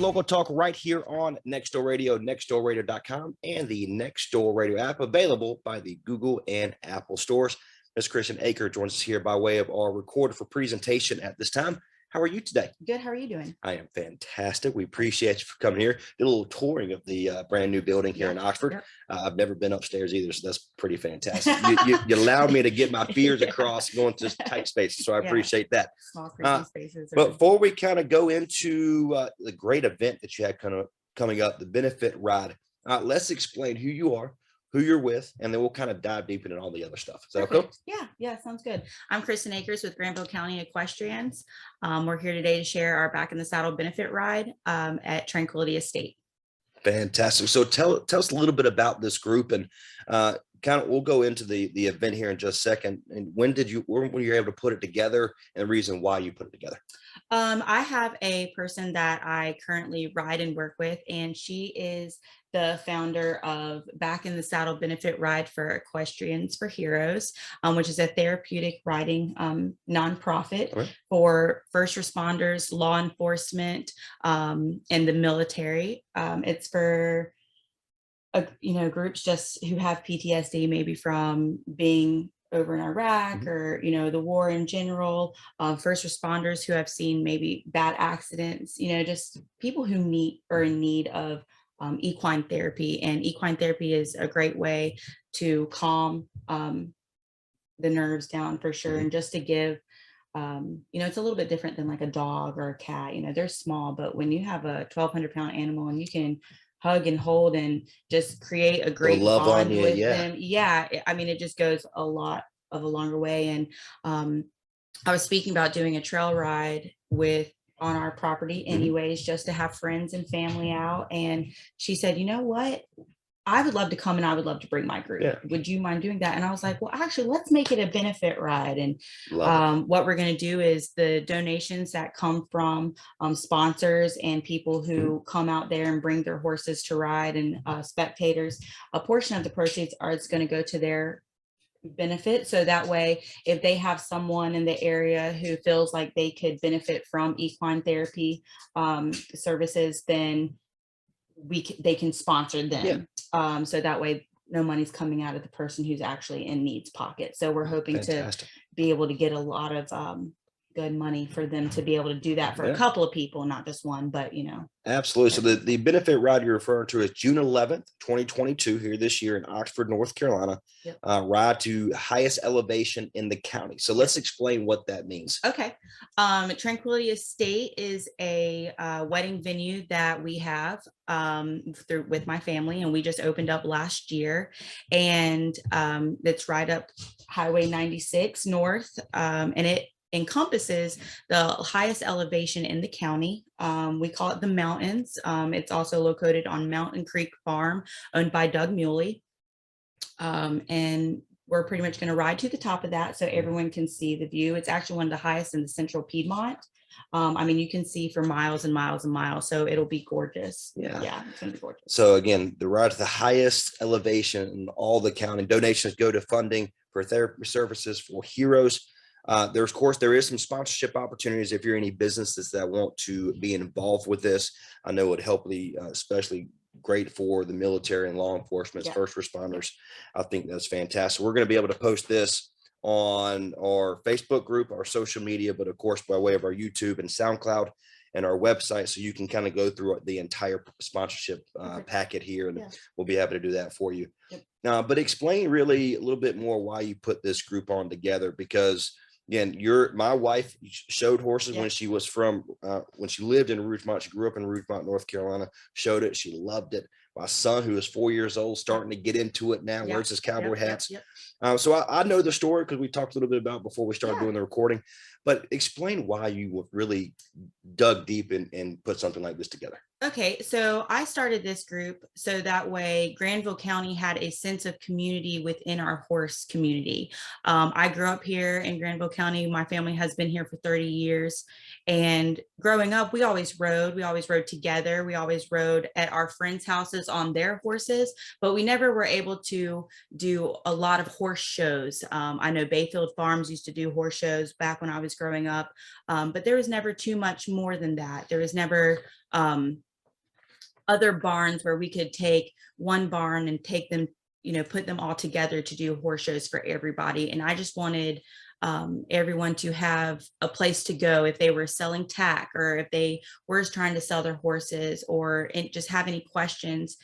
local talk right here on Next Door Radio, nextdoorradio.com, and the Next Door Radio app, available by the Google and Apple stores. Ms. Kristen Akers joins us here by way of our recorded for presentation at this time. How are you today? Good. How are you doing? I am fantastic. We appreciate you for coming here. Did a little touring of the brand new building here in Oxford. Yep. I've never been upstairs either, so that's pretty fantastic. You allowed me to get my fears across going to tight spaces, so I appreciate that. Small creepy spaces. But before we kind of go into the great event that you had coming up, the benefit ride, let's explain who you are, who you're with, and then we'll kind of dive deep into all the other stuff. Is that okay? Yeah, sounds good. I'm Kristen Akers with Granville County Equestrians. We're here today to share our Back in the Saddle benefit ride at Tranquility Estate. Fantastic. So tell us a little bit about this group, and we'll go into the event here in just a second. And when were you able to put it together, and the reason why you put it together? I have a person that I currently ride and work with, and she is the founder of Back in the Saddle Benefit Ride for Equestrians for Heroes, which is a therapeutic riding nonprofit for first responders, law enforcement, and the military. It's for groups just who have PTSD, maybe from being over in Iraq or, the war in general, first responders who have seen maybe bad accidents, just people who are in need of equine therapy. And equine therapy is a great way to calm the nerves down for sure. And just to give, it's a little bit different than like a dog or a cat, they're small, but when you have a 1,200-pound animal and you can hug and hold and just create a great bond with them. Yeah. I mean, it just goes a longer way. And I was speaking about doing a trail ride on our property anyways, just to have friends and family out. And she said, you know what? I would love to come and I would love to bring my group. Yeah. Would you mind doing that? And I was like, well, actually, let's make it a benefit ride. And what we're going to do is the donations that come from sponsors and people who come out there and bring their horses to ride and spectators, a portion of the proceeds is going to go to their benefit. So that way, if they have someone in the area who feels like they could benefit from equine therapy services, then they can sponsor them. So that way no money's coming out of the person who's actually in need's pocket. So we're hoping to be able to get a lot of good money for them to be able to do that for a couple of people, not just one, but Absolutely. So the benefit ride you're referring to is June 11th, 2022, here this year in Oxford, North Carolina. Ride to highest elevation in the county. So let's explain what that means. Okay. Tranquility Estate is a wedding venue that we have with my family, and we just opened up last year, and it's right up Highway 96 North, and it encompasses the highest elevation in the county. We call it the mountains. It's also located on Mountain Creek Farm, owned by Doug Muley. And we're pretty much going to ride to the top of that so everyone can see the view. It's actually one of the highest in the central Piedmont. You can see for miles and miles and miles, so it'll be gorgeous. Yeah, it's going to be gorgeous. So again, the ride to the highest elevation in all the county. Donations go to funding for therapy services for heroes. There is some sponsorship opportunities if you're any businesses that want to be involved with this. I know it would help especially great for the military and law enforcement, first responders. I think that's fantastic. We're going to be able to post this on our Facebook group, our social media, but of course by way of our YouTube and SoundCloud and our website, so you can kind of go through the entire sponsorship packet here, and we'll be happy to do that for you. But explain really a little bit more why you put this group on together, because again, my wife showed horses when she was when she lived in Rougemont. She grew up in Rougemont, North Carolina, showed it. She loved it. My son, who is 4 years old, starting to get into it now, wears his cowboy hats. So I know the story because we talked a little bit about before we started doing the recording, but explain why you really dug deep and put something like this together. Okay, so I started this group so that way Granville County had a sense of community within our horse community. I grew up here in Granville County. My family has been here for 30 years. And growing up, we always rode. We always rode together. We always rode at our friends' houses on their horses, but we never were able to do a lot of horse shows. I know Bayfield Farms used to do horse shows back when I was growing up, but there was never too much more than that. There was never other barns where we could take one barn and take them, put them all together to do horse shows for everybody. And I just wanted everyone to have a place to go if they were selling tack, or if they were trying to sell their horses, or just have any questions,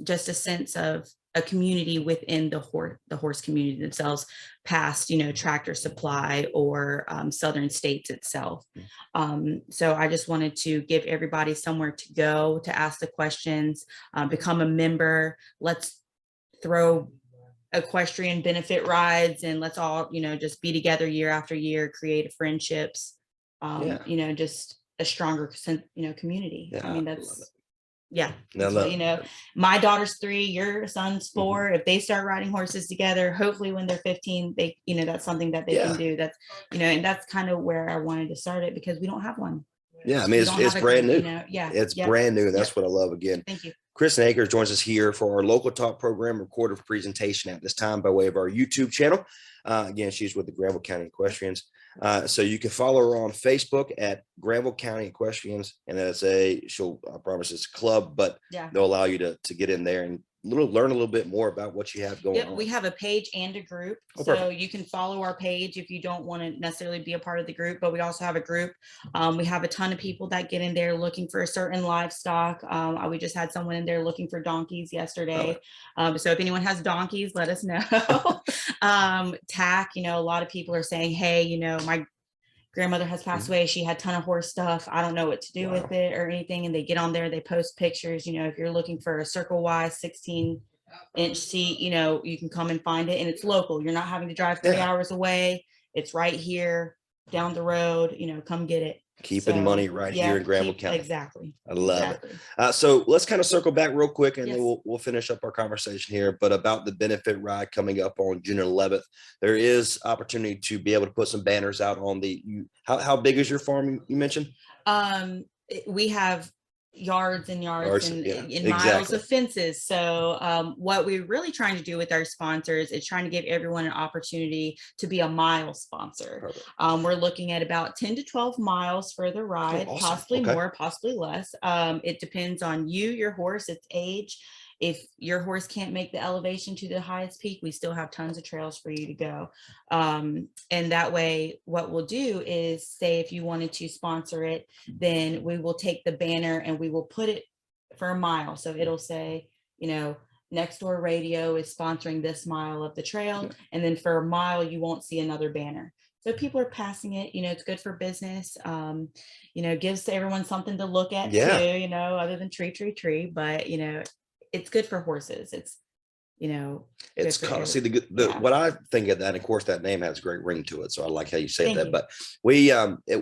just a sense of a community within the horse community themselves, past, Tractor Supply or Southern States itself. So I just wanted to give everybody somewhere to go to ask the questions, become a member. Let's throw equestrian benefit rides, and let's all, just be together year after year, create friendships, just a stronger community. Yeah, I mean, that's, yeah. No, That's what, my daughter's 3, your son's 4. If they start riding horses together, hopefully when they're 15, they, that's something that they can do. That's, and that's kind of where I wanted to start it, because we don't have one. Yeah, I mean, it's brand new. Yeah, it's brand new. That's what I love. Again, thank you. Kristen Akers joins us here for our local talk program, recorded presentation at this time by way of our YouTube channel. Again, she's with the Granville County Equestrians. So you can follow her on Facebook at Granville County Equestrians, and that's I promise it's a club, but they'll allow you to get in there and learn a little bit more about what you have going on. We have a page and a group. So perfect. You can follow our page if you don't want to necessarily be a part of the group, but we also have a group. We have a ton of people that get in there looking for a certain livestock. We just had someone in there looking for donkeys yesterday. So if anyone has donkeys, let us know. Tack, a lot of people are saying, hey, my grandmother has passed away. She had a ton of horse stuff. I don't know what to do with it or anything. And they get on there, they post pictures. If you're looking for a Circle Y 16-inch seat, you can come and find it. And it's local. You're not having to drive 3 hours away. It's right here down the road. Come get it. Keeping money right here in Granville County. Exactly. I love it. So let's kind of circle back real quick, and then we'll finish up our conversation here. But about the benefit ride coming up on June 11th, there is opportunity to be able to put some banners out on how big is your farm you mentioned? We have yards and yards and miles of fences. So what we're really trying to do with our sponsors is trying to give everyone an opportunity to be a mile sponsor. We're looking at about 10 to 12 miles for the ride, possibly more, possibly less. It depends on you, your horse, its age. If your horse can't make the elevation to the highest peak, we still have tons of trails for you to go. And that way, what we'll do is, say if you wanted to sponsor it, then we will take the banner and we will put it for a mile. So it'll say, Next Door Radio is sponsoring this mile of the trail. And then for a mile, you won't see another banner. So people are passing it, it's good for business, gives everyone something to look at too, other than tree, but, it's good for horses. It's, it's what I think of that. Of course, that name has a great ring to it. So I like how you say that, but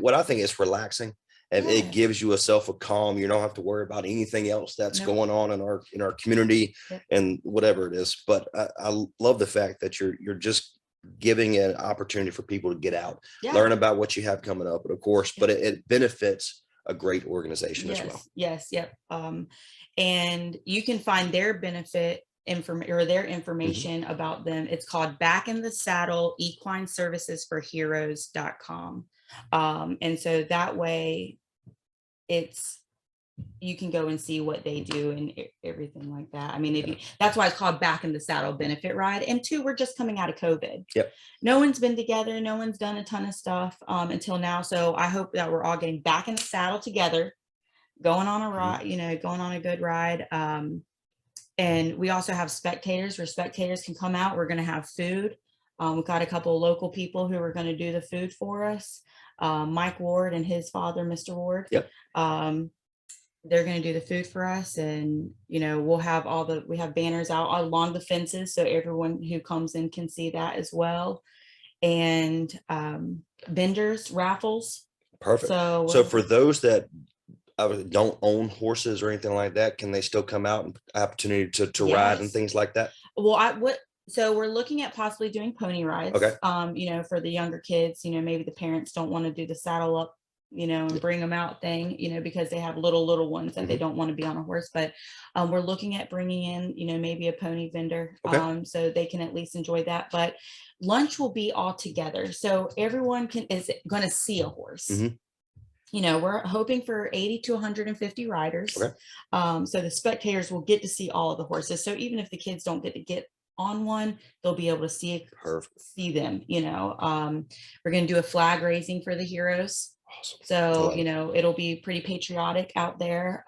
what I think is relaxing, and it gives yourself a calm. You don't have to worry about anything else that's going on in our community and whatever it is. But I love the fact that you're just giving an opportunity for people to get out, learn about what you have coming up, but of course, but it benefits a great organization as well. Yep. And you can find their benefit their information about them. It's called Back in the Saddle Equine Services for Heroes.com. And so that way you can go and see what they do and everything like that. I mean, that's why it's called Back in the Saddle Benefit Ride. And 2, we're just coming out of COVID. No one's been together. No one's done a ton of stuff until now. So I hope that we're all getting back in the saddle together, going on a ride, going on a good ride. And we also have spectators, where spectators can come out. We're going to have food. We've got a couple of local people who are going to do the food for us. Mike Ward and his father, Mr. Ward. They're going to do the food for us, and we'll have we have banners out along the fences, so everyone who comes in can see that as well. And vendors, raffles. Perfect. So for those that don't own horses or anything like that, can they still come out and opportunity to ride and things like that? Well, so we're looking at possibly doing pony rides. For the younger kids, maybe the parents don't want to do the saddle up, and bring them out thing, because they have little ones that they don't want to be on a horse. But we're looking at bringing in, maybe a pony vendor, so they can at least enjoy that. But lunch will be all together, so everyone is going to see a horse. we're hoping for 80 to 150 riders. Okay. So the spectators will get to see all of the horses. So even if the kids don't get to get on one, they'll be able to Perfect. see them. We're going to do a flag raising for the heroes. Awesome. So, it'll be pretty patriotic out there.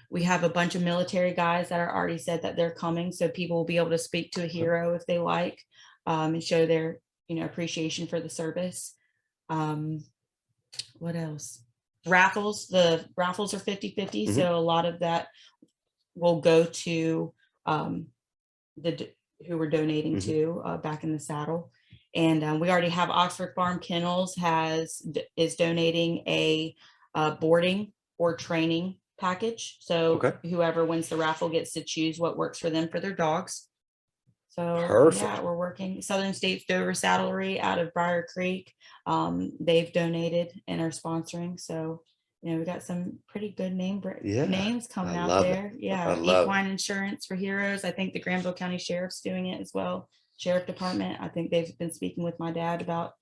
We have a bunch of military guys that are already said that they're coming. So people will be able to speak to a hero if they like, and show their, appreciation for the service. What else? Raffles. The raffles are 50-50. So a lot of that will go to who we're donating to back in the saddle. And we already have Oxford Farm Kennels is donating a boarding or training package. So whoever wins the raffle gets to choose what works for them for their dogs. So yeah, we're working. Southern States Dover Saddlery out of Briar Creek. They've donated and are sponsoring. So we got some pretty good names coming out there. Yeah, Equine Insurance for Heroes. I think the Granville County Sheriff's doing it as well. Sheriff Department. I think they've been speaking with my dad about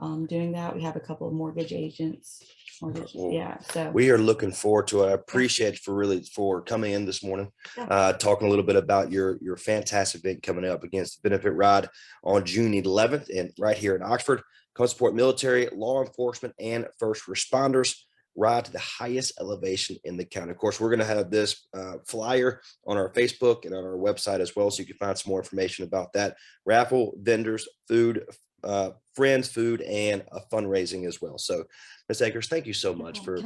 doing that. We have a couple of mortgage agents. So we are looking forward to it. I appreciate for coming in this morning, talking a little bit about your fantastic event coming up against the Benefit Ride on June 11th, and right here in Oxford. Come support military, law enforcement, and first responders. Ride to the highest elevation in the county. Of course, we're going to have this flyer on our Facebook and on our website as well, so you can find some more information about that raffle, vendors, food, friends, food, and a fundraising as well. So, Ms. Akers, thank you so much for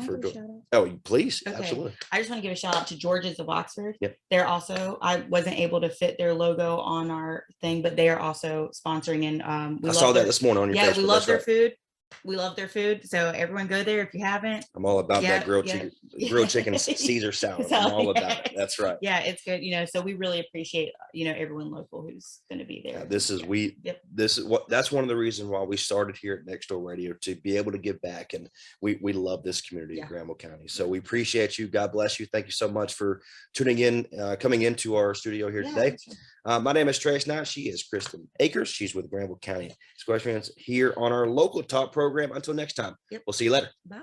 please. Okay. Absolutely. I just want to give a shout out to George's of Oxford. Yep. They're also, I wasn't able to fit their logo on our thing, but they are also sponsoring. And I saw that this morning on your Facebook. We love their food. We love their food. So everyone go there if you haven't. I'm all about that grilled chicken Caesar salad. I'm all about it. That's right. Yeah, it's good. So we really appreciate, everyone local who's going to be there. That's one of the reasons why we started here at Next Door Radio, to be able to give back. And we love this community in Granville County. So we appreciate you. God bless you. Thank you so much for tuning in, coming into our studio here today. My name is Trey Snide. She is Kristen Akers. She's with Granville County Equestrians here on our local talk program. Until next time, we'll see you later. Bye.